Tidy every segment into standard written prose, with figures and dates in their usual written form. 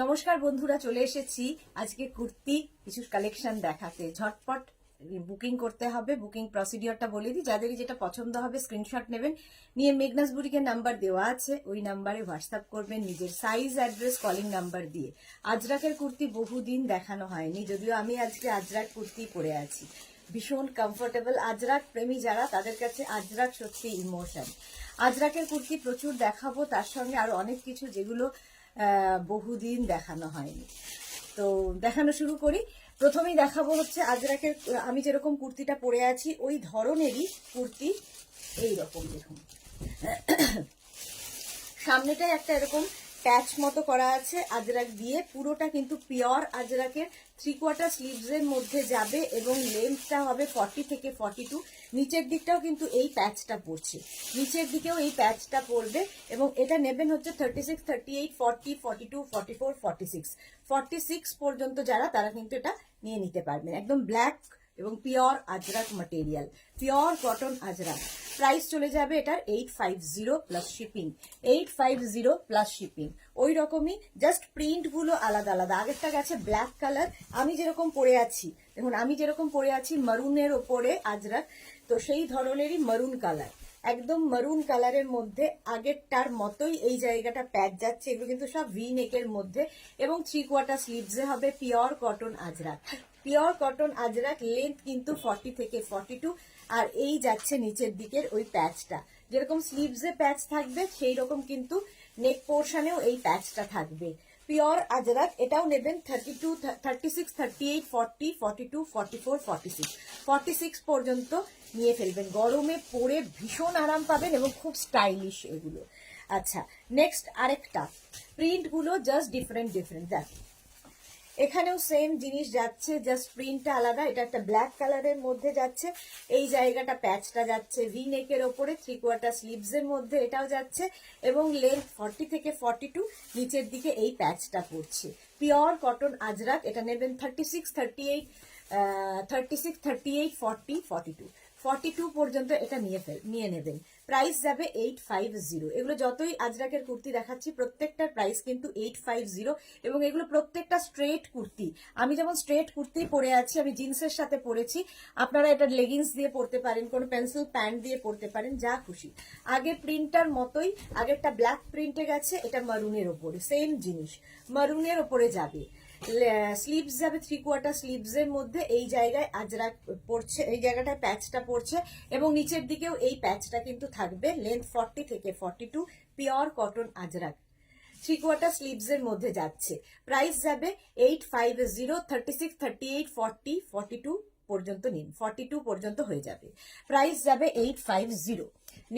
নমস্কার বন্ধুরা, চলে এসেছি আজকে কুর্তি কিছু কালেকশন দেখাতে। ঝটপট বুকিং করতে হবে। বুকিং প্রসিডিওরটা বলে দিই, যাদেরই যেটা পছন্দ হবে স্ক্রিনশট নেবেন, নিয়ে মেঘনাস বুটিকের নাম্বার দেওয়া আছে, ওই নাম্বারে হোয়াটসঅ্যাপ করবেন নিজের সাইজ, অ্যাড্রেস, কলিং নাম্বার দিয়ে। আজরাকের কুর্তি বহুদিন দেখানো হয়নি, যদিও আমি আজকে আজরাক কুর্তি পরে আছি, ভীষণ কমফোর্টেবল। আজরাক প্রেমী যারা, তাদের কাছে আজরাক সত্যি ইমোশন। আজরাকের কুর্তি প্রচুর দেখাবো, তার সঙ্গে আরো অনেক কিছু যেগুলো বহুদিন দেখানো হয়নি। তো দেখানো শুরু করি। প্রথমেই দেখাবো হচ্ছে আজরাকের, আমি যেরকম কুর্তিটা পরে আছি ওই ধরনেরই কুর্তি। এই রকম দেখুন, সামনেটায় একটা এরকম প্যাচ মতো করা আছে আজরাক দিয়ে, পুরোটা কিন্তু পিওর আজরাকের। 3/4 স্লিভসের মধ্যে যাবে এবং লেন্থটা হবে 40 থেকে 42। নিচের দিকটাও কিন্তু এই প্যাচটা পড়ছে, নিচের দিকেও এই প্যাচটা পড়বে। এবং এটা নেবেন হচ্ছে 36, 38, 40, 42, 44, 46, 46 পর্যন্ত যারা, তারা কিন্তু এটা নিয়ে নিতে পারবেন। একদম ব্ল্যাক এবং pure Ajrak material, pure cotton Ajrak. Price চলে যাবে এটার 850 প্লাস শিপিং, 850 প্লাস শিপিং। ওই রকমই, জাস্ট প্রিন্ট গুলো আলাদা আলাদা। আগেরটা গেছে ব্ল্যাক কালার, আমি যেরকম পরে আছি দেখুন, আমি যেরকম পরে আছি মারুনের ওপরে আজরাক, তো সেই ধরনেরই মারুন কালার, একদম মারুন কালারের মধ্যে আগেরটার মতোই এই জায়গাটা প্যাচ যাচ্ছে। এগুলো কিন্তু সব ভি নেকের মধ্যে এবং 3/4 স্লিভসে হবে pure cotton Ajrak. Pure cotton Ajrak, length কিন্তু 40 থেকে 42। আর এই যাচ্ছে নিচের দিকের ওই প্যাচটা, যেরকম স্লিভসে প্যাচ থাকবে সেই রকম কিন্তু নেক পোর্শনেও এই প্যাচটা থাকবে। পিওর আজরাক, এটাও নেবেন 32, 36, 38, 40, 42, 44, 46, 46 পর্যন্ত নিয়ে ফেলবেন। গরমে পরে ভীষণ আরাম পাবেন এবং খুব স্টাইলিশ এগুলো। আচ্ছা, নেক্সট আরেকটা, প্রিন্টগুলো জাস্ট ডিফারেন্ট ডিফারেন্ট। দেখ, এখানেও সেম জিনিস যাচ্ছে, জাস্ট প্রিন্টটা আলাদা। এটা একটা ব্ল্যাক কালারের মধ্যে যাচ্ছে, এই জায়গাটা প্যাচটা যাচ্ছে ভি নেকের ওপরে, 3/4 স্লিভসের মধ্যে এটাও যাচ্ছে এবং লেন্থ 40 থেকে 42, নিচের দিকে এই প্যাচটা পড়ছে। পিওর কটন আজরাক, এটা নেবেন 36, 38, 36, 38, 40, 42, 42 পর্যন্ত এটা নিয়ে নেবেন। প্রাইস যাবে 850। এগুলো যতই আজরাকের কুর্তি দেখাচ্ছি প্রত্যেকটার প্রাইস কিন্তু 850 এবং এগুলো প্রত্যেকটা স্ট্রেট কুর্তি। আমি যেমন স্ট্রেট কুর্তি পরে আছি, আমি জিন্সের সাথে পরেছি, আপনারা এটা লেগিংস দিয়ে পরতে পারেন, কোনো পেন্সিল প্যান্ট দিয়ে পরতে পারেন, যা খুশি। আগের প্রিন্টটার মতোই, আগেরটা ব্ল্যাক প্রিন্টে গেছে, এটা মারুনের ওপরে সেম জিনিস, মারুনের ওপরে যাবে। স্লিভস যাবে 3/4 স্লিভসের মধ্যে, এই জায়গায় আজরাক পড়ছে, এই জায়গাটায় প্যাচটা পড়ছে এবং নিচের দিকেও এই প্যাচটা কিন্তু থাকবে। লেন্থ 40 থেকে 42, পিওর কটন আজরাক, 3/4 স্লিভসের মধ্যে যাচ্ছে। প্রাইস যাবে 850, 36, 38, 40, 42 পর্যন্ত নিন, 42 পর্যন্ত হয়ে যাবে। প্রাইস যাবে 850।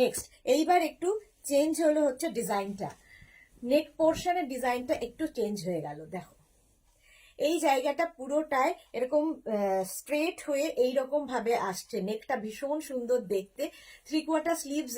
নেক্সট, এইবার একটু চেঞ্জ হলো হচ্ছে ডিজাইনটা, নেক পোর্শনের ডিজাইনটা একটু চেঞ্জ হয়ে গেল। দেখো, এই জায়গাটা পুরোটায় এরকম স্ট্রেট হয়ে এইরকম ভাবে আসছে, নেকটা ভীষণ সুন্দর দেখতে। 3/4 স্লিভস,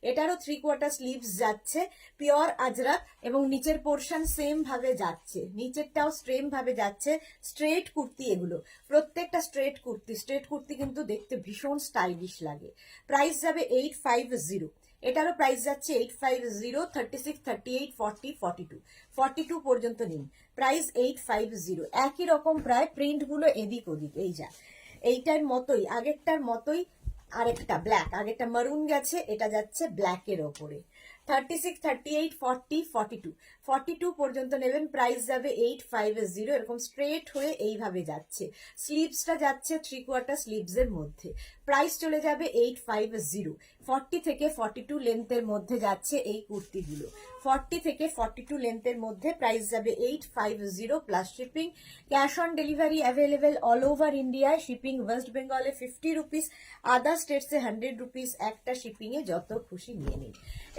এটারও 3/4 স্লিভস যাচ্ছে, পিওর আজরাক এবং নিচের পোর্শন সেম ভাবে যাচ্ছে, নিচেরটাও সেম ভাবে যাচ্ছে। স্ট্রেট কুর্তি এগুলো, প্রত্যেকটা স্ট্রেট কুর্তি। স্ট্রেট কুর্তি কিন্তু দেখতে ভীষণ স্টাইলিশ লাগে। প্রাইস যাবে 850। এটারও প্রাইস যাচ্ছে 850, 36, 38, 40, 42, 42 পর্যন্ত নিন। প্রাইস 850। একই রকম প্রায়, প্রিন্টগুলো এদিক ওদিক। এই যা, এইটার মতোই, আগেরটার মতোই আরেকটা ব্ল্যাক, আগেরটা মারুন গেছে, এটা যাচ্ছে ব্ল্যাকের ওপরে। 36, 38, 40, 42, 42 পর্যন্ত নেবেন। প্রাইস যাবে 850। এরকম স্ট্রেট হয়ে এইভাবে যাচ্ছে, স্লিভসটা যাচ্ছে 3/4 স্লিভসের মধ্যে। প্রাইস চলে যাবে 850। 40 থেকে 42 লেন্থের মধ্যে যাচ্ছে এই কুর্তিগুলো, 40 থেকে 42 লেন্থের মধ্যে। প্রাইস যাবে 850 plus shipping. Cash on delivery available all over ইন্ডিয়ায়। শিপিং ওয়েস্ট বেঙ্গলে 50 রুপিস, আদার স্টেটসে 100 রুপিস। একটা শিপিং এ যত খুশি নিয়ে নিন।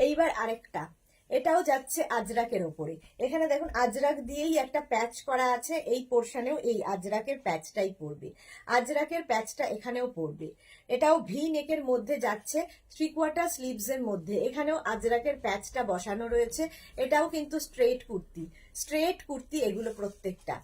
এইবার আরেকটা, এটাও যাচ্ছে আজরাকের ওপরে। এখানে দেখুন আজরাক দিয়েই একটা প্যাচ করা আছে, এই পোর্শনেও এই আজরাকের প্যাচটাই পড়বে, আজরাকের প্যাচটা এখানেও পড়বে। এটাও ভি নেকের মধ্যে যাচ্ছে, 3/4 স্লিভসের মধ্যে, এখানেও আজরাকের প্যাচটা বসানো রয়েছে। এটাও কিন্তু স্ট্রেট কুর্তি, স্ট্রেট কুর্তি এগুলো প্রত্যেকটা।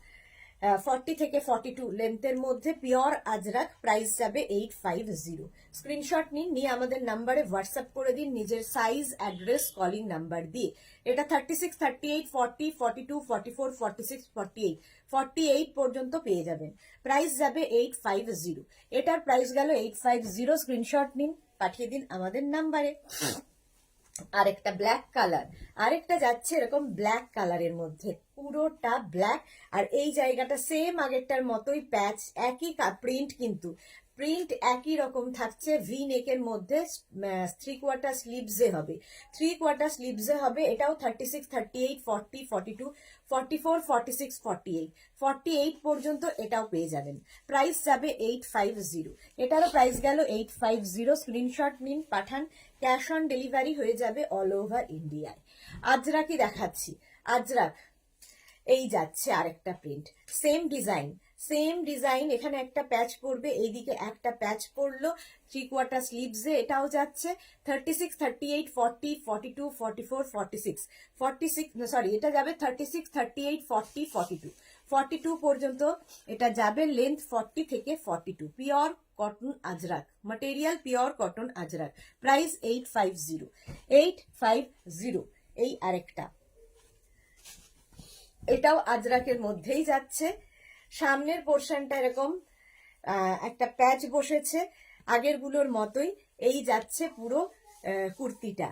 40 থেকে 42 লেন্থের মধ্যে পিওর আজরাক, প্রাইস যাবে 850। স্ক্রিনশট নিন, নিয়ে আমাদের নাম্বারে হোয়াটসঅ্যাপ করে দিন নিজের সাইজ, অ্যাড্রেস, কলিং নাম্বার দিয়ে। এটা 36, 38, 40, 42, 44, 46, 48, 48 পর্যন্ত পেয়ে যাবেন। প্রাইস যাবে 850। এটার প্রাইস গেল 850। স্ক্রিনশট নিন, পাঠিয়ে দিন আমাদের নাম্বারে। আরেকটা ব্ল্যাক কালার, আরেকটা যাচ্ছে এরকম ব্ল্যাক কালারের মধ্যে, পুরোটা ব্ল্যাক। আর এই জায়গাটা সেম আগেরটার মতোই প্যাচ, একই প্রিন্ট, কিন্তু প্রিন্ট একই রকম থাকছে। ভি নেকের মধ্যে 3/4 স্লিভসে হবে, 3/4 স্লিভসে হবে। এটাও 36, 38, 40, 42, 44, 46, 48, 48 পর্যন্ত এটাও পেয়ে যাবেন। প্রাইস যাবে 850। এটারও প্রাইস গেল 850। স্ক্রিনশট নিন, পাঠান। ক্যাশ অন ডেলিভারি হয়ে যাবে অল ওভার ইন্ডিয়ায়। আজরাকি দেখাচ্ছি, আজরাক এই যাচ্ছে আরেকটা print, same design, same design. এখানে একটা প্যাচ পড়বে, এইদিকে একটা প্যাচ পড়লো 3/4 স্লিভসে। এটাও যাচ্ছে 36, 38, 40, 42, 44, 46, 46, সরি, এটা যাবে 36, 38, 40, 42, 42 পর্যন্ত এটা যাবে। লেন্থ 40 থেকে 42, pure cotton Ajrak material, pure cotton Ajrak. Price 850, 850। এই আরেকটা, এটাও আজরাকের মধ্যেই যাচ্ছে। সামনের পোর্শনটা এরকম একটা প্যাচ বসেছে, আগের গুলোর মতোই। এই যাচ্ছে পুরো কুর্তিটা।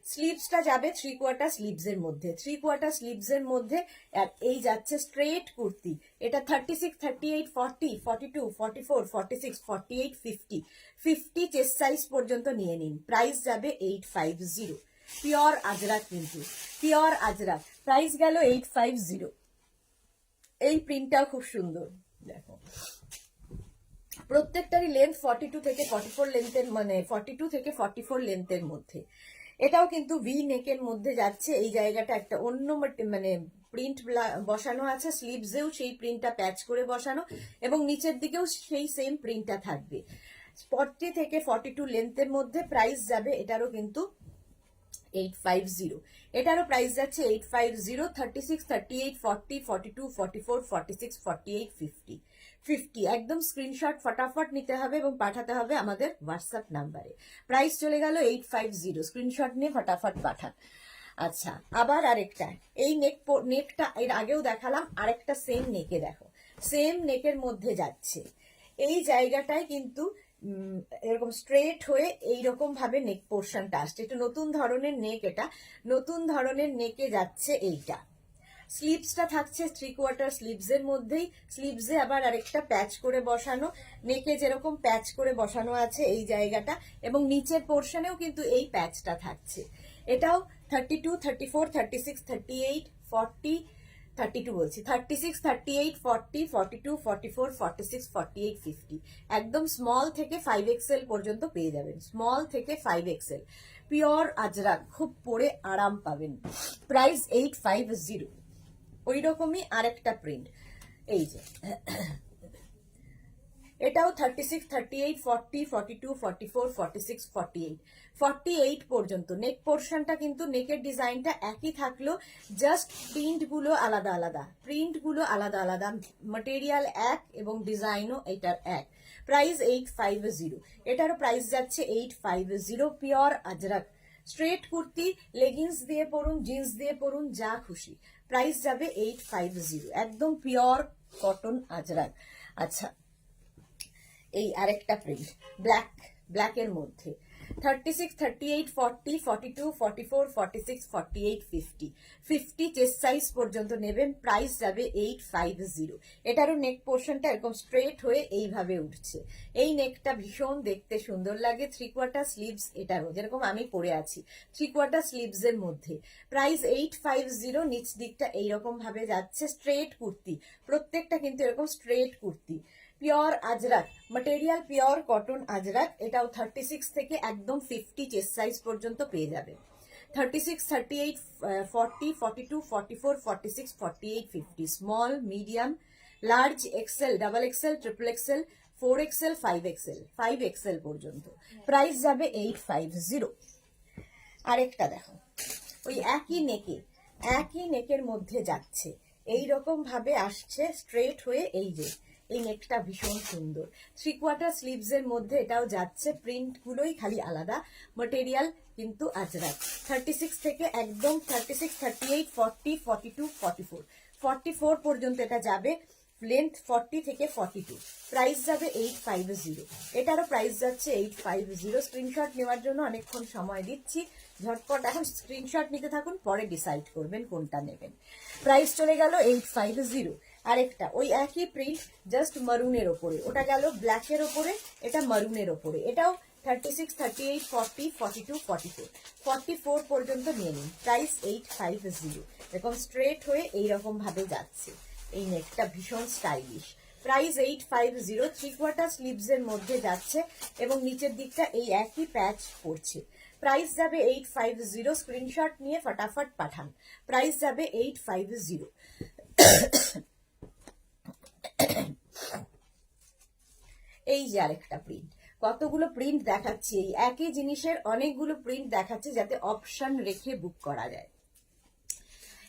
স্লিভসটা যাবে 3/4 স্লিভসের মধ্যে, 3/4 স্লিভসের মধ্যে। আর এই যাচ্ছে স্ট্রেট কুর্তি। এটা 36, 38, 40, 42, 44, 46, 48, 50, 50 চেস্ট সাইজ পর্যন্ত নিয়ে নিন। প্রাইস যাবে 850। পিওর আজরাক, কিন্তু পিওর আজরাক। প্রাইস গেল 850। এই প্রিন্টটাও খুব সুন্দর, দেখো। প্রত্যেকটারই লেন্থ 42 থেকে 44 লেন্থের, মানে 42 থেকে 44 লেন্থের মধ্যে। এটাও কিন্তু ভি নেকের মধ্যে যাচ্ছে। এই জায়গাটা একটা অন্য মানে প্রিন্ট বসানো আছে, স্লিভসেও সেই প্রিন্টটা প্যাচ করে বসানো, এবং নিচের দিকেও সেই সেম প্রিন্টটা থাকবে। 40 থেকে 42 লেন্থের মধ্যে। প্রাইস যাবে এটারও কিন্তু 850। এটারও প্রাইস যাচ্ছে 850। 36, 38, 40, 42, 44, 46, 48, 50, 50। একদম স্ক্রিনশট ফটাফট নিতে হবে এবং পাঠাতে হবে আমাদের হোয়াটসঅ্যাপ নাম্বারে। প্রাইস চলে গেল 850। স্ক্রিনশট নিয়ে ফটাফট পাঠান। আচ্ছা, আবার আরেকটা, এই নেকটা এর আগেও দেখালাম, আরেকটা সেম নেকে দেখো, সেম নেকের মধ্যে যাচ্ছে। এই জায়গাটায় কিন্তু এরকম স্ট্রেট হয়ে এইরকম ভাবে নেক পোর্শনটা আসছে। একটু নতুন ধরনের নেক, এটা নতুন ধরনের নেকে যাচ্ছে। এইটা স্লিভসটা থাকছে 3/4 স্লিভসের মধ্যেই। স্লিভসে আবার আরেকটা প্যাচ করে বসানো, নেকে যেরকম প্যাচ করে বসানো আছে এই জায়গাটা, এবং নিচের পোর্শনেও কিন্তু এই প্যাচটা থাকছে। এটাও 32, 34, 36, 38, 40, 32 বলছি, 36, 38, 40, 42, 44, 46, 48, 50। একদম স্মল থেকে 5XL পর্যন্ত পেয়ে যাবেন, স্মল থেকে 5XL। পিওর আজরাক, খুব পরে আরাম পাবেন। প্রাইস 850। ওই রকমই আরেকটা প্রিন্ট, এই যে এটাও 36, 38, 40, 42, 44, 46, 48, 48 পর্যন্ত। নেক পোর্শনটা কিন্তু, নেকের ডিজাইনটা একই থাকলো, জাস্ট প্রিন্টগুলো আলাদা আলাদা, প্রিন্টগুলো আলাদা আলাদা। ম্যাটেরিয়াল এক এবং ডিজাইনও এটার এক। প্রাইস 850। এটারও প্রাইস যাচ্ছে 850। Pure Ajrak straight kurti, leggings দিয়ে পরুন, জিন্স দিয়ে পরুন, যা খুশি। প্রাইস যাবে 850। একদম পিওর কটন আজরাক। আচ্ছা, এই আরেকটা প্রিন্ট, ব্ল্যাকের মধ্যে 36, 38, 40, 42, 44, 46, 48, 50, 50 চেস্ট সাইজ পর্যন্ত নেবেন। প্রাইস যাবে 850। এটারও নেক পোর্শনটা এরকম স্ট্রেট হয়ে এইভাবে উঠছে। এই নেকটা ভীষণ দেখতে সুন্দর লাগে। 3/4 স্লিভস এটারও, যেরকম আমি পরে আছি 3/4 স্লিভস এর মধ্যে। প্রাইস 850। নিচ দিকটা এইরকম ভাবে যাচ্ছে, স্ট্রেট কুর্তি, প্রত্যেকটা কিন্তু এরকম straight kurti. Pure Ajrak material, pure cotton Ajrak. এটাও 36 থেকে একদম 50 চেস্ট সাইজ পর্যন্ত পেয়ে যাবে। 36, 38, 40, 42, 44, 46, 48, 50, small, medium, large, XL, double XL, triple XL, 4XL, 5XL, 5XL পর্যন্ত। প্রাইস যাবে 850। আরেকটা দেখো, ওই একই নেকের মধ্যে যাচ্ছে। এই রকম ভাবে আসছে স্ট্রেট হয়ে। এই নেকটা ভীষণ সুন্দর। 3/4 স্লিভস এর মধ্যে এটাও যাচ্ছে, প্রিন্ট গুলোই খালি আলাদা, মেটেরিয়াল কিন্তু আজরাক। 36 থেকে একদম 36, 38, 40, 42, 44, 44 পর্যন্ত এটা যাবে। লেন্থ 40 থেকে 42। প্রাইস যাবে 850। এটারও প্রাইস যাচ্ছে 850। স্ক্রিনশট নেওয়ার জন্য অনেকক্ষণ সময় দিচ্ছি, ঝটপট এখন স্ক্রিনশট নিতে থাকুন, পরে ডিসাইড করবেন কোনটা নেবেন। প্রাইস চলে গেল 850। আরেকটা ওই একই প্রিন্ট, জাস্ট মারুনের ওপরে, ওটা গেল ব্ল্যাকের ওপরে, এটা মারুনের ওপরে। এটাও 36, 38, 40, 42, 44, 44 পর্যন্ত নিয়ে নিন। প্রাইস 850। এরকম স্ট্রেট হয়ে এইরকম ভাবে যাচ্ছে। এই নেকটা ভীষণ স্টাইলিশ। প্রাইস 850। 3/4 স্লিভস এর মধ্যে যাচ্ছে এবং নিচের দিকটা এই একই প্যাচ পড়ছে। প্রাইস যাবে 850। স্ক্রিনশট নিয়ে ফটাফট পাঠান। প্রাইস যাবে 850। এই যে আরেকটা প্রিন্ট, কতগুলো প্রিন্ট দেখাচ্ছি, এই একই জিনিসের অনেকগুলো প্রিন্ট দেখাচ্ছে যাতে অপশন রেখে বুক করা যায়।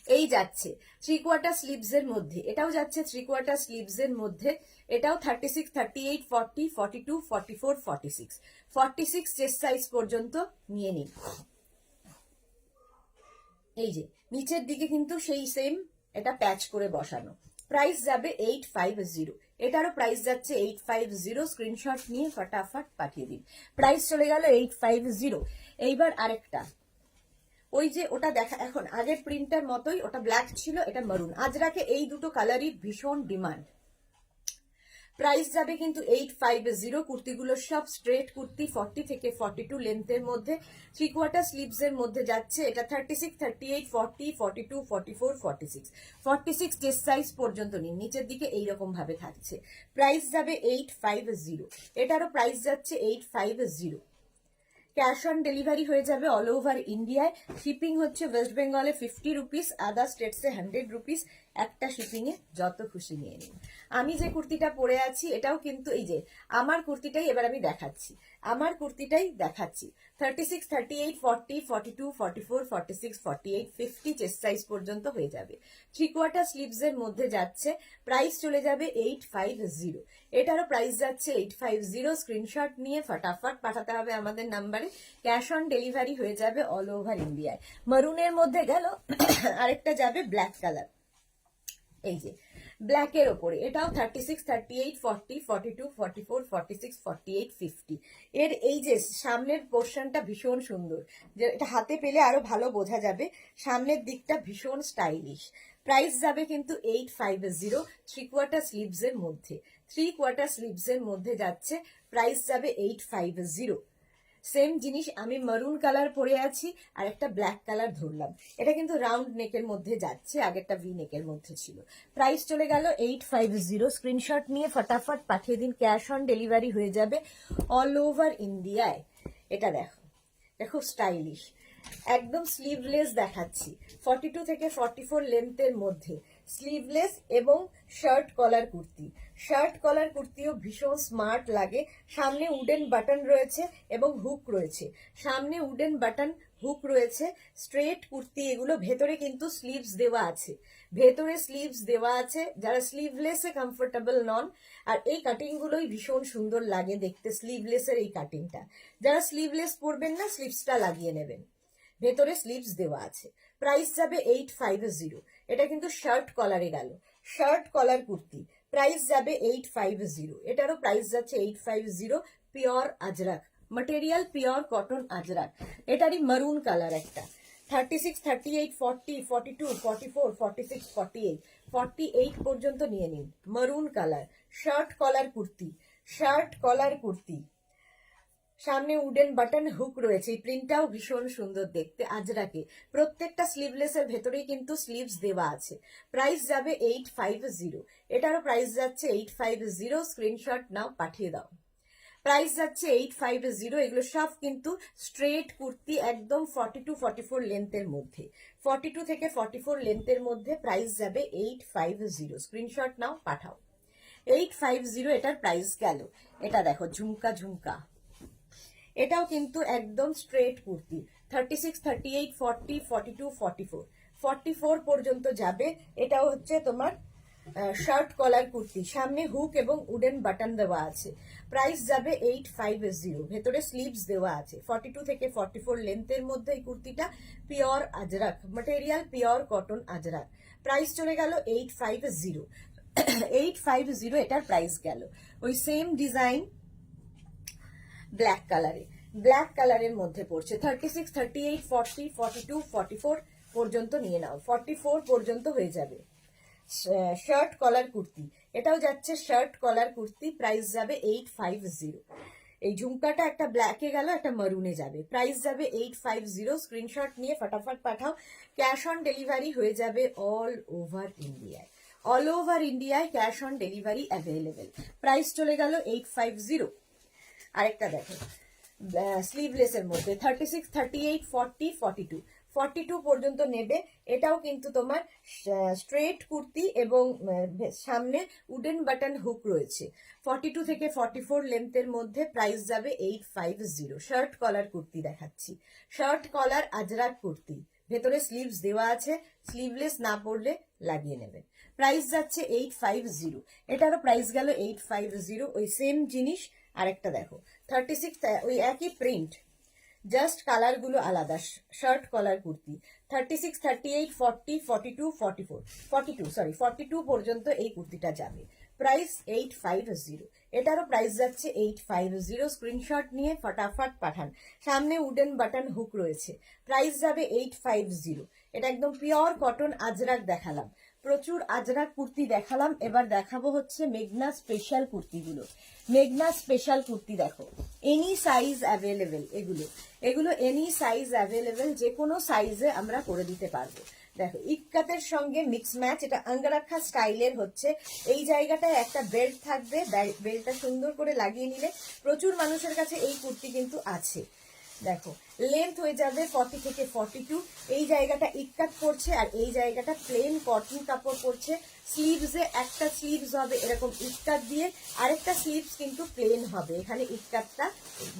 এই যাচ্ছে 3/4 স্লিভস এর মধ্যে, এটাও যাচ্ছে 3/4 স্লিভস এর মধ্যে। এটাও 36, 38, 40, 42, 44, 46, 46 চেস্ট সাইজ পর্যন্ত নিয়ে নিন। এই যে নিচের দিকে কিন্তু সেই সেম, এটা প্যাচ করে বসানো। প্রাইস যাবে 850। এটারও প্রাইস যাচ্ছে 850। স্ক্রিনশট নিয়ে ফটাফট পাঠিয়ে দিন। প্রাইস চলে গেল 850। এইবার আরেকটা, ওই যে ওটা দেখা, এখন আগের প্রিন্টার মতোই, ওটা ব্ল্যাক ছিল, এটা মারুন। আজরাকে এই দুটো কালারই ভীষণ ডিমান্ড। প্রাইস যাবে কিন্তু 850। কুর্তিগুলো সব স্ট্রেট কুর্তি, 40 থেকে 42 লেন্থের মধ্যে, 3/4 স্লিভস এর মধ্যে যাচ্ছে। এটা 36, 38, 40, 42, 44, 46, 46 চেস্ট সাইজ পর্যন্ত নিন। নিচের দিকে এইরকম ভাবে থাকছে। প্রাইস যাবে 850। এটারও প্রাইস যাচ্ছে 850। ক্যাশ অন ডেলিভারি হয়ে যাবে অল ওভার ইন্ডিয়ায়। শিপিং হচ্ছে ওয়েস্ট বেঙ্গলে 50 রুপিস, আদার স্টেটসে 100 রুপিস। একটা শিপিং এ যত খুশি নিয়ে নিন। আমি যে কুর্তিটা পরে আছি এটাও কিন্তু, এই যে আমার কুর্তিটাই এবার আমি দেখাচ্ছি, আমার কুর্তিটাই দেখাচ্ছি। 36, 38, 40, 42, 44, 46, 48, 50 চেস্ট সাইজ পর্যন্ত হয়ে যাবে। 3/4 স্লিভস এর মধ্যে যাচ্ছে। প্রাইস চলে যাবে 850। এটারও প্রাইস যাচ্ছে 850। স্ক্রিনশট নিয়ে ফটাফট পাঠাতে হবে আমাদের নাম্বারে। ক্যাশ অন ডেলিভারি হয়ে যাবে অল ওভার ইন্ডিয়ায়। মারুনের মধ্যে গেল, আরেকটা যাবে ব্ল্যাক কালার। এই যে ব্ল্যাকের ওপরে, এটাও 36, 38, 40, 42, 44, 46, 48, 50। এর এই যে সামনের পোর্শনটা ভীষণ সুন্দর, যে এটা হাতে পেলে আরো ভালো বোঝা যাবে। সামনের দিকটা ভীষণ স্টাইলিশ। প্রাইস যাবে কিন্তু 850। 3/4 স্লিভস এর মধ্যে, 3/4 স্লিভস এর মধ্যে যাচ্ছে। প্রাইস যাবে 850। সেম জিনিস আমি মারুন কালার পরে আছি আর একটা ব্ল্যাক কালার ধরলাম। এটা কিন্তু রাউন্ড নেকের মধ্যে যাচ্ছে, আগেরটা ভি নেকের মধ্যে ছিল। প্রাইস চলে গেল 850। স্ক্রিনশট নিয়ে ফটাফট পাঠিয়ে দিন। ক্যাশ অন ডেলিভারি হয়ে যাবে অল ওভার ইন্ডিয়ায়। এটা দেখো, এটা খুব স্টাইলিশ, একদম স্লিভলেস দেখাচ্ছি। 42 থেকে 44 লেন্থের মধ্যে স্লিভলেস এবং shirt collar kurti. Shirt collar কুর্তিও ভীষণ স্মার্ট লাগে। সামনে উডেন বাটন রয়েছে এবং হুক রয়েছে, সামনে উডেন বাটন হুক রয়েছে। স্ট্রেট কুর্তি এগুলো, ভেতরে কিন্তু স্লিভস দেওয়া আছে, ভেতরে স্লিভস দেওয়া আছে। যারা স্লিভলেসে কমফোর্টেবল নন, আর এই কাটিং গুলোই ভীষণ সুন্দর লাগে দেখতে, স্লিভলেসের এই কাটিংটা। যারা স্লিভলেস পরবেন না, স্লিভসটা লাগিয়ে নেবেন, ভেতরে স্লিভস দেওয়া আছে। প্রাইস যাবে 850। এটা কিন্তু শার্ট কলারে গেল, শার্ট কলার কুর্তি। প্রাইস যাবে 850। এটারও প্রাইস যাচ্ছে 850। Pure Ajrak material, pure cotton Ajrak. এটারই মারুন কালার একটা। 36, 38, 40, 42, 44, 46, 48, 48 পর্যন্ত নিয়ে নিন। Maroon colour, shirt collar kurti, shirt collar kurti. সামনে উডেন বাটন হুক রয়েছে। এই প্রিন্টটাও ভীষণ সুন্দর দেখতে আজরাকে। প্রত্যেকটা স্লিভলেসের ভেতরেই কিন্তু স্লিভস দেওয়া আছে। প্রাইস যাবে 850। এটারও প্রাইস যাচ্ছে 850। স্ক্রিনশট নাও, পাঠিয়ে দাও। প্রাইস যাচ্ছে 850। এগুলো সব কিন্তু স্ট্রেট কুর্তি, একদম 42, 44 লেন্থের মধ্যে, 42 থেকে 44 লেন্থের মধ্যে। প্রাইস যাবে 850। স্ক্রিনশট নাও, পাঠাও। 850 এটার প্রাইস গেল। এটা দেখো ঝুমকা ঝুমকা, এটাও কিন্তু একদম স্ট্রেট কুর্তি। 36, 38, 40, 42, 44, 44 পর্যন্ত যাবে। এটাও হচ্ছে তোমার শার্ট কলার কুর্তি, সামনে হুক এবং উডেন বাটন দেওয়া আছে। প্রাইস যাবে 850, ভেতরে স্লিভস দেওয়া আছে। 42 থেকে 44 লেন্থের মধ্যে এই কুর্তিটা, pure Ajrak material, pure cotton Ajrak. Price চলে গেল 850। 850 এটার প্রাইস গেল। ওই সেম ডিজাইন ব্ল্যাক কালারে, ব্ল্যাক কালারের মধ্যে পড়ছে 36, 38, 40, 42, 44 পর্যন্ত নিয়ে নাও। 44 পর্যন্ত হয়ে যাবে। শার্ট কলার কুর্তি, এটাও যাচ্ছে শার্ট কলার কুর্তি। প্রাইস যাবে 850। এই ঝুমকাটা একটা ব্ল্যাকে গেল, একটা মারুনে যাবে। প্রাইস যাবে 850। স্ক্রিনশট নিয়ে ফটাফট পাঠাও। ক্যাশ অন ডেলিভারি হয়ে যাবে অল ওভার ইন্ডিয়ায়। অল ওভার ইন্ডিয়ায় cash on delivery available. Price চলে গেল 850। আরেকটা দেখো স্লিভলেসের মধ্যে 36, 38, 40, 42, 42 পর্যন্ত নেবে। এটাও কিন্তু তোমার স্ট্রেট কুর্তি এবং সামনে উডেন বাটন হুক রয়েছে। 42 থেকে 44 লেন্থের মধ্যে। প্রাইস যাবে 850। শার্ট কলার কুর্তি দেখাচ্ছি, শার্ট কলার আজরাক কুর্তি, ভেতরে স্লিভস দেওয়া আছে, স্লিভলেস না পড়লে লাগিয়ে নেবে। প্রাইস যাচ্ছে 850। এটারও প্রাইস গেল 850। ওই সেম জিনিস আরেকটা দেখো 36, ওই একই প্রিন্ট, জাস্ট কালার গুলো আলাদা। শার্ট কলার কুর্তি 36, 38, 40, 42, 44, 42 পর্যন্ত এই কুর্তিটা যাবে। প্রাইস 850। এটারও প্রাইস যাচ্ছে 850। স্ক্রিনশট নিয়ে ফটাফট পাঠান। সামনে উডেন বাটন হুক রয়েছে। প্রাইস যাবে 850। এটা একদম পিওর কটন আজরাক দেখালাম, প্রচুর আজরাক কুর্তি দেখালাম। এবার দেখাবো হচ্ছে মেঘনা স্পেশাল কুর্তিগুলো। মেঘনা স্পেশাল কুর্তি দেখো, এনি সাইজ অ্যাভেলেবেল। এগুলো এনি সাইজ অ্যাভেলেবেল, যে কোনো সাইজে আমরা করে দিতে পারবো। দেখো ইক্কাতের সঙ্গে মিক্স ম্যাচ, এটা আঙ্গারাখা স্টাইলের হচ্ছে। এই জায়গাটায় একটা বেল্ট থাকবে, বেল্টটা সুন্দর করে লাগিয়ে নিলে। প্রচুর মানুষের কাছে এই কুর্তি কিন্তু আছে। দেখো লেন্থ হয়ে যাবে 40 থেকে 42। এই জায়গাটা ইক্কাত পড়ছে আর এই জায়গাটা প্লেন কটন কাপড় পড়ছে। স্লিভসে একটা স্লিভস হবে এরকম ইক্কাত দিয়ে, আরেকটা স্লিভস কিন্তু প্লেন হবে, এখানে ইক্কাতটা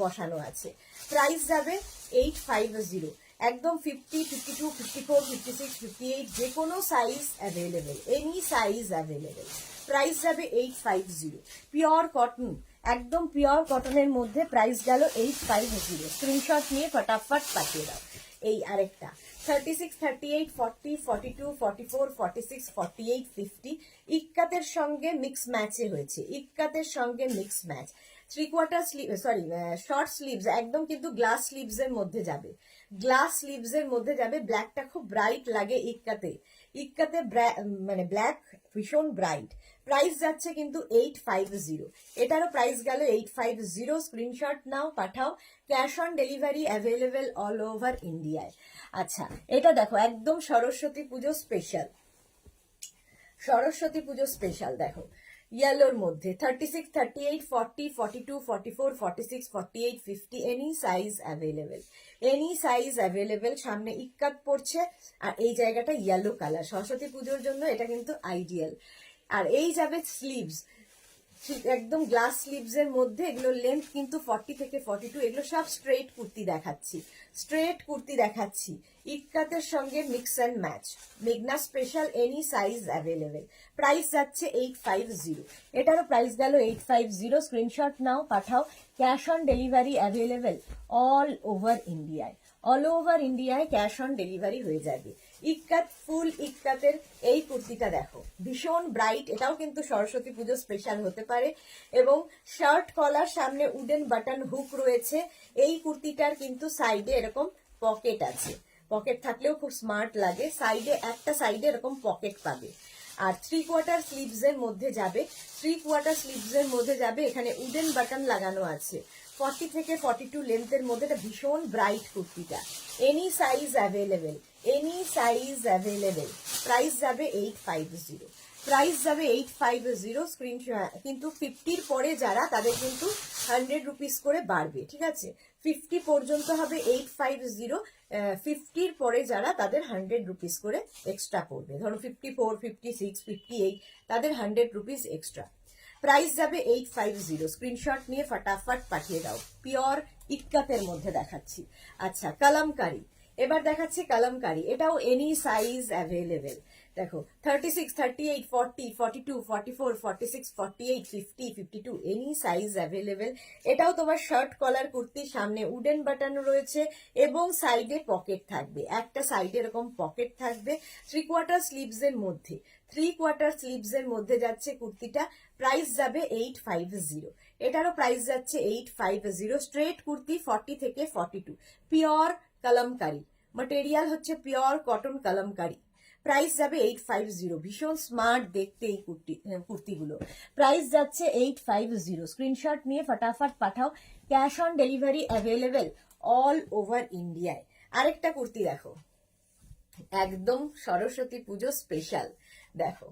বসানো আছে। প্রাইস যাবে 850। একদম 50, 52, 54, 56, 58 যে কোনো size available, any size available. Price যাবে 850। পিওর কটন, একদম পিওর কটনের মধ্যে। প্রাইস গেল 850। স্ক্রিনশট নিয়ে ফটাফট পাঠিয়ে দাও। এই আরেকটা 36, 38, 40, 42, 44, 46, 48, 50 ইক্কাতের সঙ্গে মিক্স ম্যাচে হয়েছে। ইক্কাতের সঙ্গে mix match. 3/4 sleeve, sorry short sleeves, একদম কিন্তু গ্লাস স্লিভস এর মধ্যে যাবে। গ্লাস স্লিভস এর মধ্যে যাবে। ব্ল্যাকটা খুব ব্রাইট লাগে ইক্কাতে, ইক্কাতে মানে ব্ল্যাক ভীষণ ব্রাইট। প্রাইস যাচ্ছে কিন্তু 850। এটারও প্রাইস গেল 850। স্ক্রিনশট নাও পাঠাও। Cash on delivery available all over ইন্ডিয়ায়। আচ্ছা এটা দেখো একদম সরস্বতী পুজো স্পেশাল, সরস্বতী পুজো স্পেশাল দেখো ইয়েলোর মধ্যে 36, 38, 40, 42, 44, 46, 48, 50 any size available, any size available. সামনে ইক্কাত পড়ছে আর এই জায়গাটা ইয়েলো কালার। সরস্বতী পুজোর জন্য এটা কিন্তু আইডিয়াল। আর এই যাবে স্লিভস, একদম গ্লাস স্লিভস এর মধ্যে। এগুলো লেন্থ কিন্তু 40 থেকে 42। এগুলো সব স্ট্রেট কুর্তি দেখাচ্ছি, স্ট্রেট কুর্তি দেখাচ্ছি। ইক্কাতের সঙ্গে মিক্স অ্যান্ড ম্যাচ। মেঘনা special, any size available. Price যাচ্ছে 850। এটারও প্রাইস গেল 850। স্ক্রিনশট নাও পাঠাও। Cash on delivery available all over ইন্ডিয়ায়। অল ওভার ইন্ডিয়ায় ক্যাশ অন ডেলিভারি হয়ে যাবে। ইক্কাত, ফুল ইক্কাতের এই কুর্তিটা দেখো ভীষণ ব্রাইট। এটাও কিন্তু সরস্বতী পুজো স্পেশাল হতে পারে। এবং শার্ট কলার, সামনে উডেন বাটন হুক রয়েছে। এই কুর্তিটার কিন্তু সাইডে এরকম পকেট আছে, পকেট থাকলেও খুব স্মার্ট লাগে। সাইডে একটা সাইডে এরকম পকেট পাবে। আর 3/4 স্লিভস এর মধ্যে যাবে, 3/4 স্লিভস এর মধ্যে যাবে। এখানে উডেন বাটন লাগানো আছে। 40 থেকে 42 লেন্থের মধ্যে। এটা ভীষণ ব্রাইট কুর্তিটা। Any size available, any size available. Price যাবে 850। প্রাইস যাবে 850। স্ক্রিনশট কিন্তু 50-র পরে যারা, তাদের কিন্তু 100 রুপিস করে বাড়বে, ঠিক আছে? 50 পর্যন্ত হবে 850। 50-র পরে যারা, তাদের 100 রুপিস করে এক্সট্রা পড়বে। ধরো 54, 56, 58, তাদের 100 রুপিস এক্সট্রা। প্রাইস যাবে 850। স্ক্রিনশট নিয়ে ফটাফট পাঠিয়ে দাও। পিওর ইক্কাতের মধ্যে দেখাচ্ছি। আচ্ছা কালামকারি, এবার দেখাচ্ছি কালামকারি, এটাও এনি সাইজ অ্যাভেলেবেল। দেখো 36, 38, 40, 42, 44, 46, 48, 50, 52 এনি সাইজ অ্যাভেলেবেল। এটাও তোমার শার্ট কলার কুর্তি, সামনে উডেন বাটন রয়েছে এবং সাইডে পকেট থাকবে, একটা সাইডে এরকম পকেট থাকবে। 3/4 স্লিভস এর মধ্যে, 3/4 স্লিভস এর মধ্যে যাচ্ছে কুর্তিটা। প্রাইস যাবে 850। এটারও প্রাইস যাচ্ছে 850। স্ট্রেট কুর্তি 40 থেকে 42, পিওর কালামকারি ম্যাটেরিয়াল হচ্ছে, পিওর কটন কালামকারি। প্রাইস যাবে 850। ভীষণ স্মার্ট দেখতে এই কুর্তিগুলো। প্রাইস যাচ্ছে 850। স্ক্রিনশট নিয়ে ফটাফট পাঠাও। Cash on delivery available all over ইন্ডিয়ায়। আরেকটা কুর্তি দেখো, একদম সরস্বতী পুজো স্পেশাল। দেখো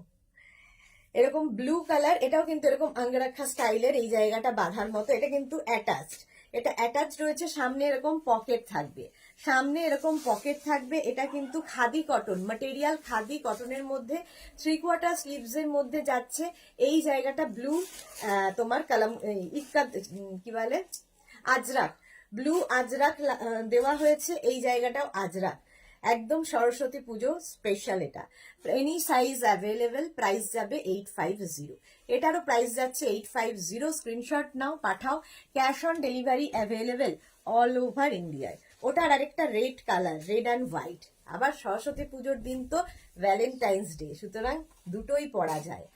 এরকম ব্লু কালার, এটাও কিন্তু এরকম আঙ্গরাখা স্টাইলের, এই জায়গাটা বাঁধার মতো। এটা কিন্তু অ্যাটাচড, এটা অ্যাটাচ রয়েছে, সামনে এরকম পকেট থাকবে, সামনে এরকম পকেট থাকবে। এটা কিন্তু খাদি কটন ম্যাটেরিয়াল, খাদি কটনের মধ্যে 3/4 স্লিভস এর মধ্যে যাচ্ছে। এই জায়গাটা ব্লু তোমার কালাম ইক্কা কি বলে আজরাক, ব্লু আজরাক দেওয়া হয়েছে, এই জায়গাটাও আজরাক। একদম সরস্বতী পুজো স্পেশাল এটা। Any size available. প্রাইস যাবে 850। এটারও প্রাইস যাচ্ছে 850। স্ক্রিনশট নাও, পাঠাও। Cash on delivery available all over ইন্ডিয়ায়। ওটার আরেকটা red colour, red and white. আবার সরস্বতী পুজোর দিন তো ভ্যালেন্টাইন্স ডে, সুতরাং দুটোই পরা যায়।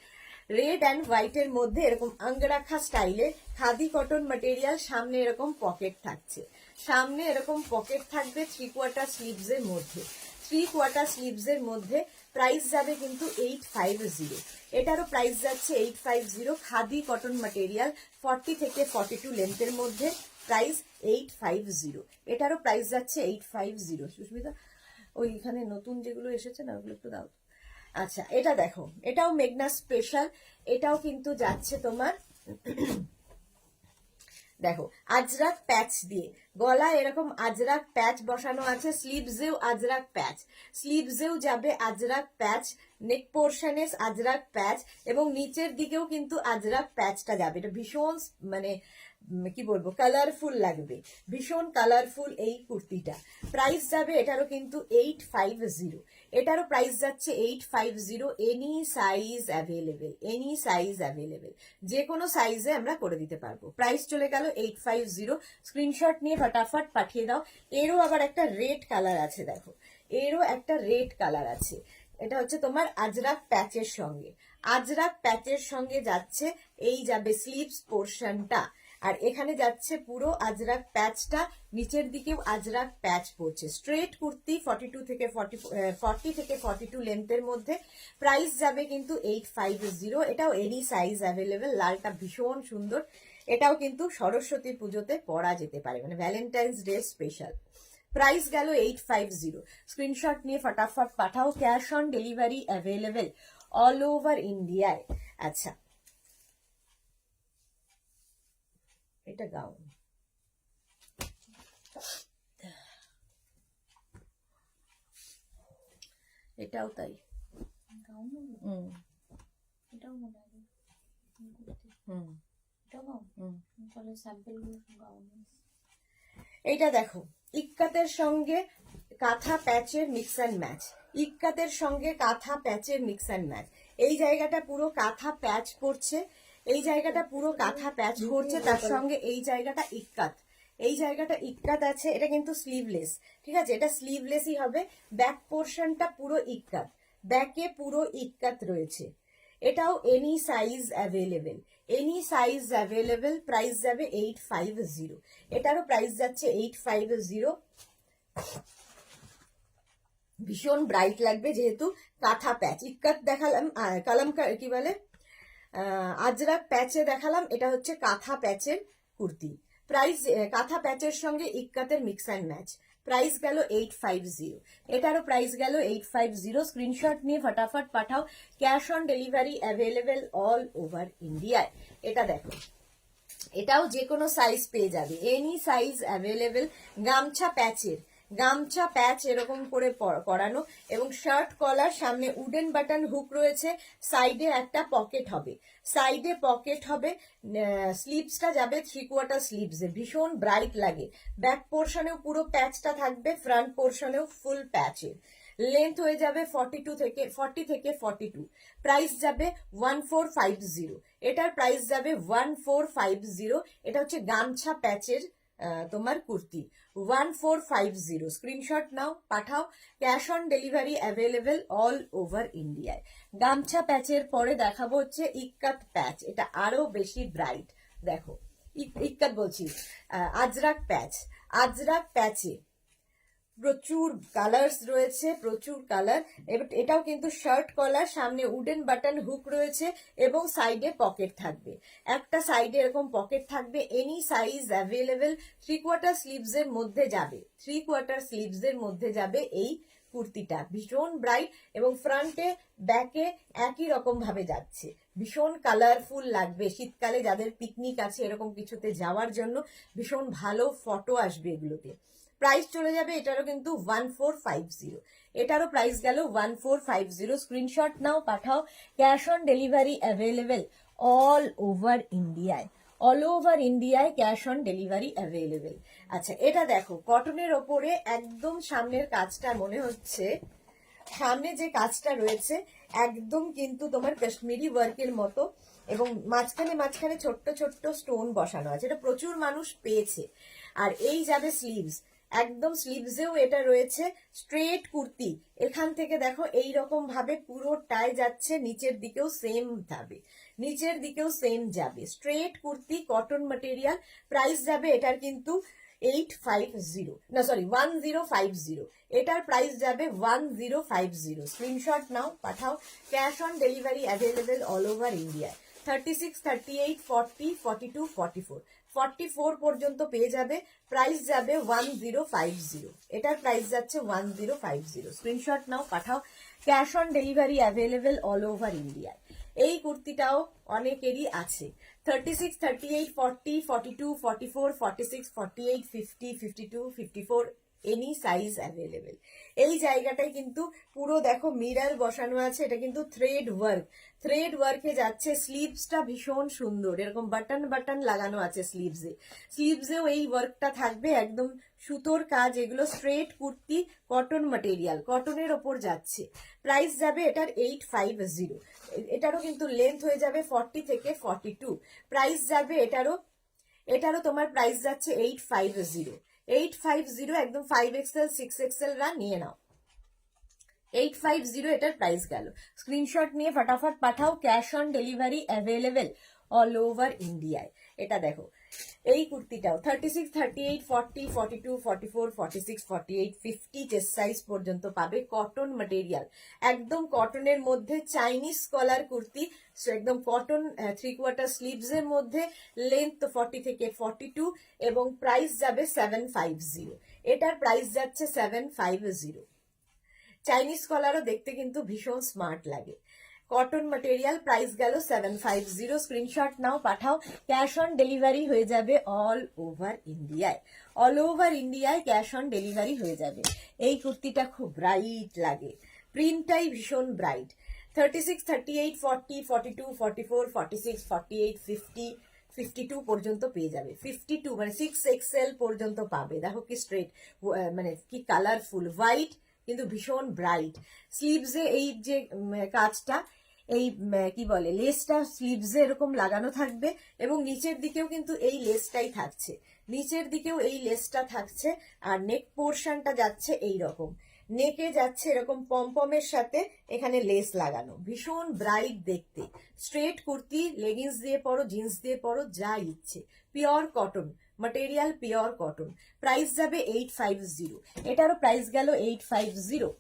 রেড অ্যান্ড হোয়াইটের মধ্যে এরকম আঙ্গরাখা স্টাইলে খাদি কটন ম্যাটেরিয়াল, সামনে এরকম পকেট থাকছে, সামনে এরকম পকেট থাকবে। 3/4 স্লিভস এর মধ্যে, 3/4 স্লিভস এর মধ্যে। প্রাইস যাবে কিন্তু 850। এটারও প্রাইস যাচ্ছে 850। খাদি কটন ম্যাটেরিয়াল, 40 থেকে 42 লেন্থের মধ্যে। প্রাইস 850। এটারও প্রাইস যাচ্ছে 850। সুস্মিতা ওইখানে নতুন যেগুলো এসেছে না ওগুলো একটু দাও। আচ্ছা এটা দেখো, এটাও মেঘনা স্পেশাল। এটাও কিন্তু যাচ্ছে তোমার দেখো আজরাক প্যাচ দিয়ে, গলায় এরকম আজরাক প্যাচ বসানো আছে, স্লিভসেও আজরাক প্যাচ, স্লিভসেও যাবে আজরাক প্যাচ, নেক পোর্শনে আজরাক প্যাচ এবং নিচের দিকেও কিন্তু আজরাক প্যাচটা যাবে। এটা ভীষণ মানে কি বলবো কালারফুল লাগবে, ভীষণ কালারফুল এই কুর্তিটা। প্রাইস যাবে এটারও কিন্তু 850। এটারও প্রাইস যাচ্ছে 850। Any size available, any size available, যে কোনো সাইজে আমরা করে দিতে পারবো। প্রাইস চলে গেল 850। স্ক্রিনশট নিয়ে ফটাফট পাঠিয়ে দাও। এরও আবার একটা রেড কালার আছে, দেখো এরও একটা রেড কালার আছে। এটা হচ্ছে তোমার আজরাক প্যাচের সঙ্গে, আজরাক প্যাচের সঙ্গে যাচ্ছে। এই যাবে স্লিভস পোর্শনটা, আর এখানে যাচ্ছে পুরো আজরাক প্যাচটা, নিচের দিকেও আজরাক প্যাচ পড়ছে। স্ট্রেট কুর্তি 42 থেকে 40 থেকে 42 লেন্থের মধ্যে। প্রাইস যাবে কিন্তু 850। এটাও এনি সাইজ অ্যাভেলেবেল। লালটা ভীষণ সুন্দর, এটাও কিন্তু সরস্বতী পুজোতে পরা যেতে পারে, মানে ভ্যালেন্টাইন্স ডে স্পেশাল। প্রাইস গেল 850। স্ক্রিনশট নিয়ে ফটাফট পাঠাও। Cash on delivery available all over ইন্ডিয়ায়। আচ্ছা এটা গাউন, এটাও তাই। এইটা দেখো ইক্কাতের সঙ্গে কাঁথা প্যাচের মিক্স অ্যান্ড ম্যাচ, ইক্কাতের সঙ্গে কাঁথা প্যাচের মিক্স অ্যান্ড ম্যাচ। এই জায়গাটা পুরো কাঁথা প্যাচ পড়ছে, এই জায়গাটা পুরো কাঁথা প্যাচ পড়ছে, তার সঙ্গে এই জায়গাটা ইক্কাত, এই জায়গাটা ইক্কাত আছে। এটা কিন্তু স্লিভলেস, ঠিক আছে, এটা স্লিভলেসই হবে। ব্যাক পোর্শনটা পুরো ইক্কাত, ব্যাকে পুরো ইক্কাত রয়েছে। এটাও any size available, any size available. Price যাবে 850। এটারও প্রাইস যাচ্ছে 850। ভীষণ ব্রাইট লাগবে যেহেতু কাঁথা প্যাচ। ইক্কাত দেখালাম, কালামকার কি বলে আজরাক প্যাচে দেখালাম, এটা হচ্ছে কাঁথা প্যাচের কুর্তি। প্রাইস কাঁথা প্যাচের সঙ্গে ইক্কাতের মিক্স অ্যান্ড ম্যাচ। প্রাইস গেল 850। এটারও প্রাইস গেল 850। স্ক্রিনশট নিয়ে ফটাফট পাঠাও। Cash on delivery available all over ইন্ডিয়ায়। এটা দেখো, এটাও যে কোনো সাইজ পেয়ে যাবে, এনি সাইজ অ্যাভেলেবেল। গামছা প্যাচের, গামছা প্যাচ এরকম করে করানো, এবং শার্ট কলার, সামনে উডেন বাটন হুক রয়েছে, সাইডে একটা পকেট হবে, সাইডে পকেট হবে, স্লিভসটা যাবে 3/4 স্লিভসে, ভীষণ ব্রাইট লাগে। ব্যাক পোর্শনেও পুরো প্যাচটা থাকবে, ফ্রন্ট পোর্শনেও ফুল প্যাচের। লেন্থ হয়ে যাবে 40 থেকে 42। প্রাইস যাবে 1450। এটার প্রাইস যাবে 1450। এটা হচ্ছে গামছা প্যাচের তোমার কুর্তি, 1450। স্ক্রিনশট নাও, পাঠাও। Cash on delivery available all over ইন্ডিয়ায়। গামছা প্যাচের পরে দেখাবো হচ্ছে ইক্কাত প্যাচ, এটা আরো বেশি ব্রাইট। দেখো, ইক্কাত বলছি, আজরাক প্যাচ। আজরাক প্যাচে প্রচুর কালার্স রয়েছে, প্রচুর কালার। এটাও কিন্তু শার্ট কলার, সামনে উডেন বাটন হুক রয়েছে এবং সাইডে পকেট থাকবে, একটা সাইডে এরকম পকেট থাকবে। Any size available. 3/4 স্লিভস এর মধ্যে যাবে, 3/4 স্লিভস এর মধ্যে যাবে এই কুর্তিটা, ভীষণ ব্রাইট এবং ফ্রন্টে ব্যাকে একই রকম ভাবে যাচ্ছে, ভীষণ কালারফুল লাগবে। শীতকালে যাদের পিকনিক আছে এরকম কিছুতে যাওয়ার জন্য ভীষণ ভালো ফটো আসবে এগুলোতে। প্রাইস চলে যাবে এটারও কিন্তু 1450। এটারও প্রাইস গেল 1450। স্ক্রিনশট নাও, পাঠাও। Cash on delivery available all over ইন্ডিয়ায়, অল ওভার ইন্ডিয়ায় ক্যাশ অন ডেলিভারি অ্যাভেলেবেল। আচ্ছা, এটা দেখো, কটনের ওপরে একদম সামনের কাজটা মনে হচ্ছে, সামনে যে কাজটা রয়েছে একদম কিন্তু তোমার কাশ্মীরি ওয়ার্কের মতো, এবং মাঝখানে মাঝখানে ছোট্ট ছোট্ট স্টোন বসানো আছে, এটা প্রচুর মানুষ পেয়েছে। আর এই যাবে স্লিভস, একদম স্লিভসেও এটা রয়েছে। স্ট্রেট কুর্তি, এখান থেকে দেখো এই রকম ভাবে পুরোটাই যাচ্ছে, নিচের দিকেও সেম যাবে, নিচের দিকেও সেম যাবে। Straight kurti, cotton material. Price যাবে এটার কিন্তু 850, না সরি 1050। এটার প্রাইস যাবে 1050। স্ক্রিনশট নাও, পাঠাও। Cash on delivery available all over ইন্ডিয়ায়। 36, 38, 40, 42, 44, 44 পর্যন্ত পেয়ে যাবে। প্রাইস যাবে 1050। এটার প্রাইস যাচ্ছে 1050। স্ক্রিনশট নাও, পাঠাও। Cash on delivery available all over ইন্ডিয়ায়। এই কুর্তিটাও অনেকেরই আছে। 36, 38, 40, 42, 44, 46, 48, 50, 52, 54, এনি সাইজ অ্যাভেলেবেল। এই জায়গাটায় কিন্তু পুরো দেখো মিরর বসানো আছে, এটা কিন্তু থ্রেড ওয়ার্ক, থ্রেড ওয়ার্কে যাচ্ছে। স্লিভসটা ভীষণ সুন্দর, এরকম বাটন বাটন লাগানো আছে স্লিভসে, স্লিভসেও এই ওয়ার্কটা থাকবে, একদম সুতোর কাজ। এগুলো স্ট্রেট কুর্তি, কটন ম্যাটেরিয়াল, কটনের ওপর যাচ্ছে। প্রাইস যাবে এটার 850। এটারও কিন্তু লেন্থ হয়ে যাবে 40 থেকে 42। প্রাইস যাবে এটারও তোমার প্রাইস যাচ্ছে 850। 850, একদম 5XL 6XL রা নিয়ে নাও। 850 এটার প্রাইস গেল। স্ক্রিনশট নিয়ে ফটাফট পাঠাও। Cash on delivery available all over ইন্ডিয়ায়। এটা দেখো, এই কুর্তিটাও 36, 38, 40, 42, 44, 46, 48, 50 চেস্ট সাইজ পর্যন্ত পাবে। কটন ম্যাটেরিয়াল, একদম কটনের মধ্যে চাইনিজ কলার কুর্তি, একদম কটন 3/4 স্লিভস এর মধ্যে, লেন্থ 40 থেকে 42 এবং প্রাইস যাবে 750। এটার প্রাইস যাচ্ছে 750। চাইনিজ কলারও দেখতে কিন্তু ভীষণ স্মার্ট লাগে। কটন ম্যাটেরিয়াল, প্রাইস গেল 750। স্ক্রিনশট নাও, পাঠাও। ক্যাশ অন ডেলিভারি হয়ে যাবে অল ওভার ইন্ডিয়ায়, অল ওভার ইন্ডিয়ায় ক্যাশ অন ডেলিভারি হয়ে যাবে। এই কুর্তিটা খুব ব্রাইট লাগে, প্রিন্টটাই ভীষণ ব্রাইট। 36, 38, 40, 42, 44, 46, 48, 50, 52 পর্যন্ত পেয়ে যাবে। 52 মানে 6XL পর্যন্ত পাবে। দেখো কি স্ট্রেট, মানে কি কালারফুল, হোয়াইট কিন্তু ভীষণ ব্রাইট। স্লিভসে এই যে কাজটা, এই কি বলে লেসটা স্লিভসে এরকম লাগানো থাকবে, এবং নিচের দিকেও কিন্তু এই লেসটাই থাকছে, নিচের দিকেও এই লেসটা থাকছে। আর নেক পোর্শনটা যাচ্ছে এই রকম, নেকে যাচ্ছে এরকম পমপমের সাথে এখানে লেস লাগানো, ভীষণ ব্রাইট দেখতে। স্ট্রেট কুর্তি, লেগিংস দিয়ে পরো, জিন্স দিয়ে পরো, যা ইচ্ছে। Pure cotton material, pure cotton. Price যাবে 850। এটারও প্রাইস গেল 850।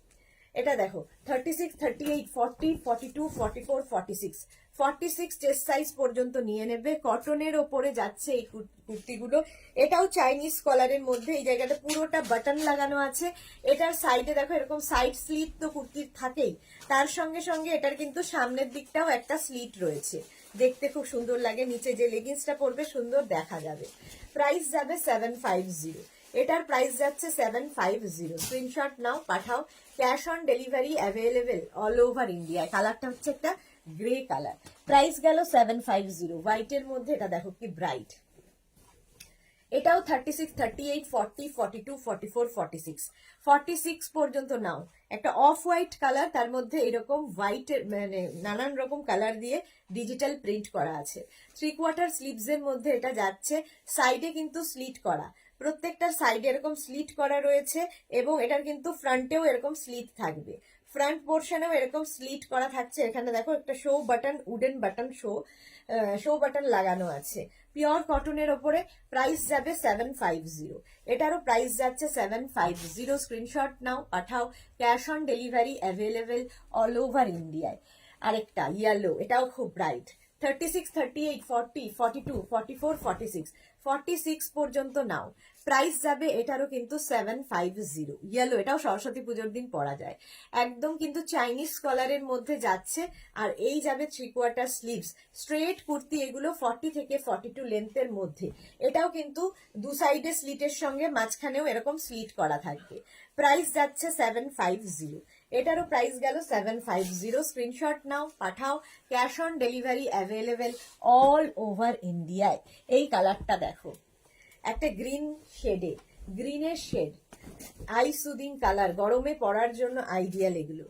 এটা দেখো 36, 38, 40, 42, 44, 46, 46 চেস্ট সাইজ পর্যন্ত নিয়ে নেবে। কটনের ওপরে যাচ্ছে এই কুর্তিগুলো। এটাও চাইনিজ কলারের মধ্যে, এই জায়গাটা পুরোটা বাটন লাগানো আছে। এটার সাইডে দেখো এরকম সাইড স্লিট তো কুর্তির থাকেই, তার সঙ্গে সঙ্গে এটার কিন্তু সামনের দিকটাও একটা স্লিট রয়েছে, দেখতে খুব সুন্দর লাগে। নিচে যে লেগিংসটা পরবে সুন্দর দেখা যাবে। প্রাইস যাবে 750। এটার প্রাইস যাচ্ছে 750। স্ক্রিনশট নাও, পাঠাও। Cash on delivery available all over India. কালারটা হচ্ছে একটা গ্রে কালার। প্রাইস গেল 750। হোয়াইটের মধ্যে এটা দেখো কি ব্রাইট। এটাও 36, 38, 40, 42, 44, 46, 46 পর্যন্ত নাও। একটা অফ হোয়াইট কালার, তার মধ্যে এরকম হোয়াইট মানে নানান রকম কালার দিয়ে ডিজিটাল প্রিন্ট করা আছে। 3/4 স্লিভস এর মধ্যে এটা যাচ্ছে। সাইডে কিন্তু স্লিট করা, প্রত্যেকটার সাইডে এরকম স্লিট করা রয়েছে এবং এটার কিন্তু ফ্রন্টেও এরকম স্লিট থাকবে। ফ্রন্ট পোর্শনেও এরকম স্লিট করা থাকছে। এখানে দেখো একটা show button, wooden button show button লাগানো আছে। পিওর কটনের ওপরে। প্রাইস যাবে 750। এটারও প্রাইস যাচ্ছে 750। স্ক্রিনশট নাও, পাঠাও। Cash on delivery available all over ইন্ডিয়ায়। আরেকটা ইয়েলো, এটাও খুব ব্রাইট। 36, 38, 40, 42, 44, 46, 46 পর্যন্ত নাও। প্রাইস যাবে এটারও কিন্তু 750। ইয়েলো, এটাও সরস্বতী পুজোর দিন পরা যায়। একদম কিন্তু চাইনিজ কলারের মধ্যে যাচ্ছে। আর এই যাবে 3/4 স্লিভস স্ট্রেট কুর্তি, এগুলো 40 থেকে 42 লেন্থের মধ্যে। এটাও কিন্তু দু সাইডে স্লিটের সঙ্গে মাঝখানেও এরকম স্লিট করা থাকবে। প্রাইস যাচ্ছে 750। এটারও প্রাইস গেল 750। স্ক্রিনশট নাও, পাঠাও। Cash on delivery available all over ইন্ডিয়ায়। এই কালারটা দেখো, একটা গ্রিন শেডে, গ্রিনের শেড, আই সুদিং কালার, গরমে পরার জন্য আইডিয়াল এগুলো।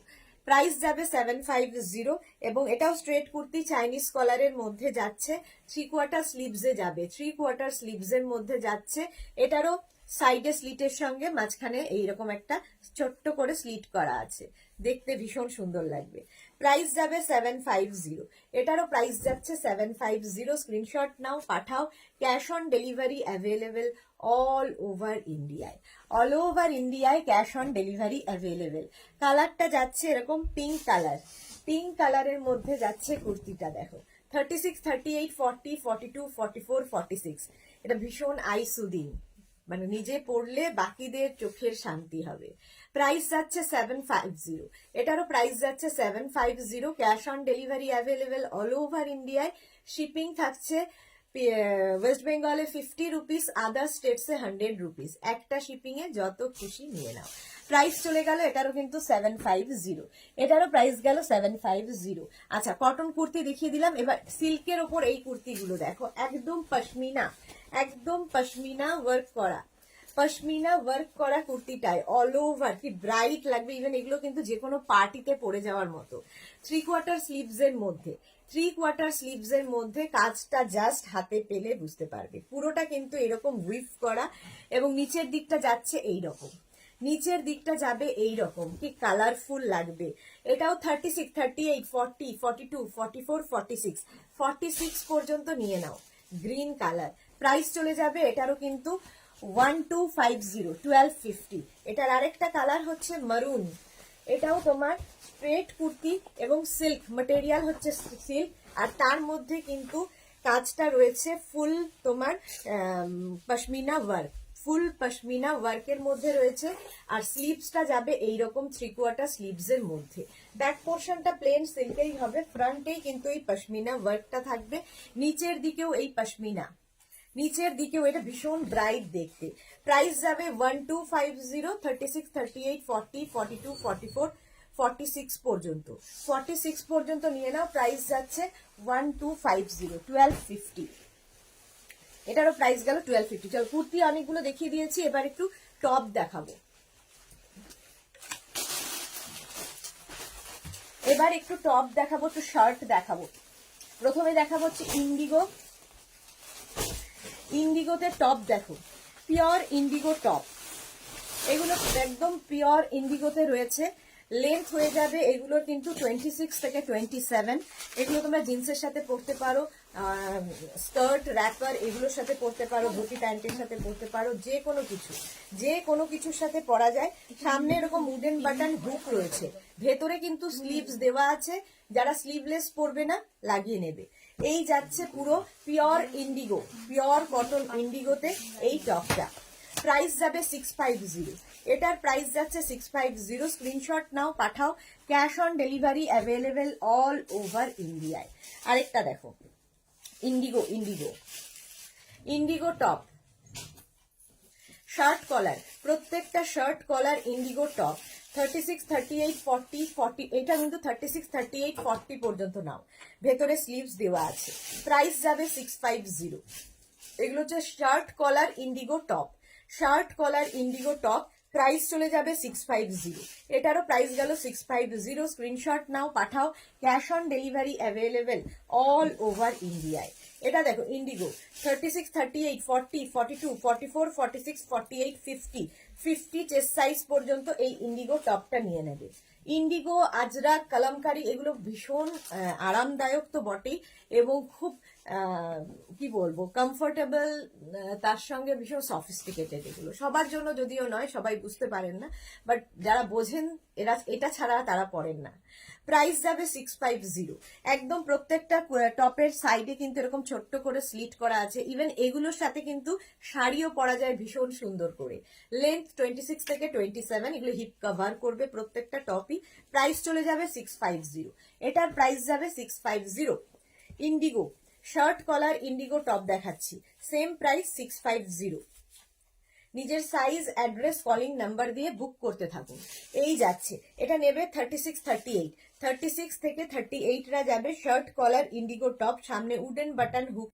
প্রাইস যাবে 750 এবং এটাও স্ট্রেট কুর্তি চাইনিজ কলারের মধ্যে যাচ্ছে। 3/4 স্লিভসে যাবে, 3/4 স্লিভসের মধ্যে যাচ্ছে। এটারও সাইডে স্লিটের সঙ্গে মাঝখানে এইরকম একটা ছোট্ট করে স্লিট করা আছে, দেখতে ভীষণ সুন্দর লাগবে। প্রাইস যাবে 750। এটারও প্রাইস যাচ্ছে 750। স্ক্রিনশট নাও, পাঠাও। Cash on delivery available all over ইন্ডিয়ায়। অল ওভার ইন্ডিয়ায় ক্যাশ অন ডেলিভারি অ্যাভেলেবেল। কালারটা যাচ্ছে এরকম পিঙ্ক কালার, পিঙ্ক কালারের মধ্যে যাচ্ছে কুর্তিটা দেখো। 36, 38, 40, 42, 44, 46। এটা ভীষণ আই সুদিং, মানে নিজে পড়লে বাকিদের চোখের শান্তি হবে। প্রাইস যাচ্ছে 750। এটারও প্রাইস যাচ্ছে 750। Cash on delivery available all over ইন্ডিয়ায়। শিপিং থাকছে ওয়েস্ট বেঙ্গলে 50 রুপিস, আদার স্টেটসে 100 রুপিস। একটা শিপিং এ যত খুশি নিয়ে নাও। প্রাইস চলে গেল এটারও কিন্তু 750। এটারও প্রাইস গেল 750। আচ্ছা, কটন কুর্তি দেখিয়ে দিলাম। এবার সিল্কের ওপর এই কুর্তিগুলো দেখো, একদম পশমিনা, একদম পশমিনা ওয়ার্ক করা, পশমিনা ওয়ার্ক করা কুর্তিটায় অল ওভার কি ব্রাইট লাগবে। ইভেন এগুলো কিন্তু যে কোনো পার্টিতে পরে যাওয়ার মতো। 3/4 স্লিভস এর মধ্যে, 3/4 স্লিভস এর মধ্যে কাজটা জাস্ট হাতে পেলে বুঝতে পারবে। পুরোটা কিন্তু এরকম উইভ করা এবং নিচের দিকটা যাচ্ছে এইরকম, নিচের দিকটা যাবে এইরকম, কি কালারফুল লাগবে। এটাও 36, 38, 40, 42, 44, 46, 46 পর্যন্ত নিয়ে নাও। Green colour. প্রাইস চলে যাবে এটারও কিন্তু 1250, 1250। এটার আরেকটা কালার হচ্ছে মারুন। এটাও তোমার স্ট্রেট কুর্তি এবং সিল্ক মেটেরিয়াল হচ্ছে সিল্ক, আর তার মধ্যে কিন্তু কাজটা রয়েছে ফুল তোমার পশমিনা ওয়ার্ক, ফুল পশমিনা ওয়ার্কের মধ্যে রয়েছে। আর স্লিভসটা যাবে এইরকম 3/4 স্লিভস এর মধ্যে। ব্যাক পোর্শনটা প্লেন সিল্কেই হবে, ফ্রন্টেই কিন্তু এই পশমিনা ওয়ার্কটা থাকবে, নিচের দিকেও এই পশমিনা, নিচের দিকেও। এটা ভীষণ ব্রাইট দেখতে। প্রাইস যাবে 1250। 36, 38, 40, 42, 44, 46 পর্যন্ত, 46 পর্যন্ত নিয়ে নাও। প্রাইস যাচ্ছে 1250, 1250। এটারও প্রাইস গেল 1250। চল, কুর্তি অনেকগুলো দেখিয়ে দিয়েছি, এবার একটু টপ দেখাবো। এবার একটু টপ দেখাবো, একটু শার্ট দেখাবো। প্রথমে দেখাবো হচ্ছে ইন্ডিগো। ইন্ডিগোতে টপ দেখো, পিওর ইন্ডিগো টপ। এগুলো একদম পিওর ইন্ডিগোতে রয়েছে। লেন্থ হয়ে যাবে এগুলোর কিন্তু 26 থেকে 27। এগুলো তোমরা জিন্সের সাথে পরতে পারো, স্কার্ট, র্যাপার এগুলোর সাথে পরতে পারো, ধুতি প্যান্টের সাথে পরতে পারো, যে কোনো কিছু, যে কোনো কিছুর সাথে পরা যায়। সামনে এরকম উডেন বাটন হুক রয়েছে, ভেতরে কিন্তু স্লিভস দেওয়া আছে, যারা স্লিভলেস পরবে না লাগিয়ে নেবে। এই যাচ্ছে পুরো পিওর ইন্ডিগো, পিওর কটন ইন্ডিগোতে এই টপটা। প্রাইস যাবে 650। এটার প্রাইস যাচ্ছে 650। স্ক্রিনশট নাও, পাঠাও। Cash on delivery available all over ইন্ডিয়ায়। আরেকটা দেখো, indigo, indigo, indigo top, shirt collar, প্রত্যেকটা শার্ট কলার ইন্ডিগো টপ 36, 38, 40, 40, এটা কিন্তু 36, 38, 40 পর্যন্ত নাও। ভেতরে স্লিভস দেওয়া আছে। প্রাইস যাবে 650। এগুলো হচ্ছে shirt collar indigo top, shirt collar indigo top, price চলে যাবে 650। এটারও প্রাইস গেল 650। স্ক্রিনশট নাও, পাঠাও। Cash on delivery available all over ইন্ডিয়ায়। এটা দেখো ইন্ডিগো 36, 38, 40, 42, 44, 46, 48, 50, 50 চেস্ট সাইজ পর্যন্ত এই ইন্ডিগো টপটা নিয়ে নেবে। ইন্ডিগো, আজরাক, কালামকারি এগুলো ভীষণ আরামদায়ক তো বটেই, এবং খুব কি বলবো কমফোর্টেবল, তার সঙ্গে ভীষণ সফিস্টিকেটেড। এগুলো সবার জন্য যদিও নয়, সবাই বুঝতে পারেন না, বাট যারা বোঝেন এরা এটা ছাড়া তারা পড়েন না। প্রাইস যাবে 650। একদম প্রত্যেকটা টপের সাইডে কিন্তু এরকম ছোট্ট করে স্লিট করা আছে। ইভেন এগুলোর সাথে কিন্তু শাড়িও পরা যায় ভীষণ সুন্দর করে। লেন্থ 26 থেকে 27, এগুলো হিপ কভার করবে প্রত্যেকটা টপই। প্রাইস চলে যাবে 650। এটার প্রাইস যাবে 650। Indigo shirt collar indigo top দেখাচ্ছি, সেম প্রাইস 650। নিজের সাইজ, অ্যাড্রেস, কলিং নাম্বার দিয়ে বুক করতে থাকুন। এই যাচ্ছে, এটা নেবে 36, 38, 36 থেকে 38রা যাবে। শার্ট কলার ইন্ডিগো টপ, সামনে উডেন বাটন হুক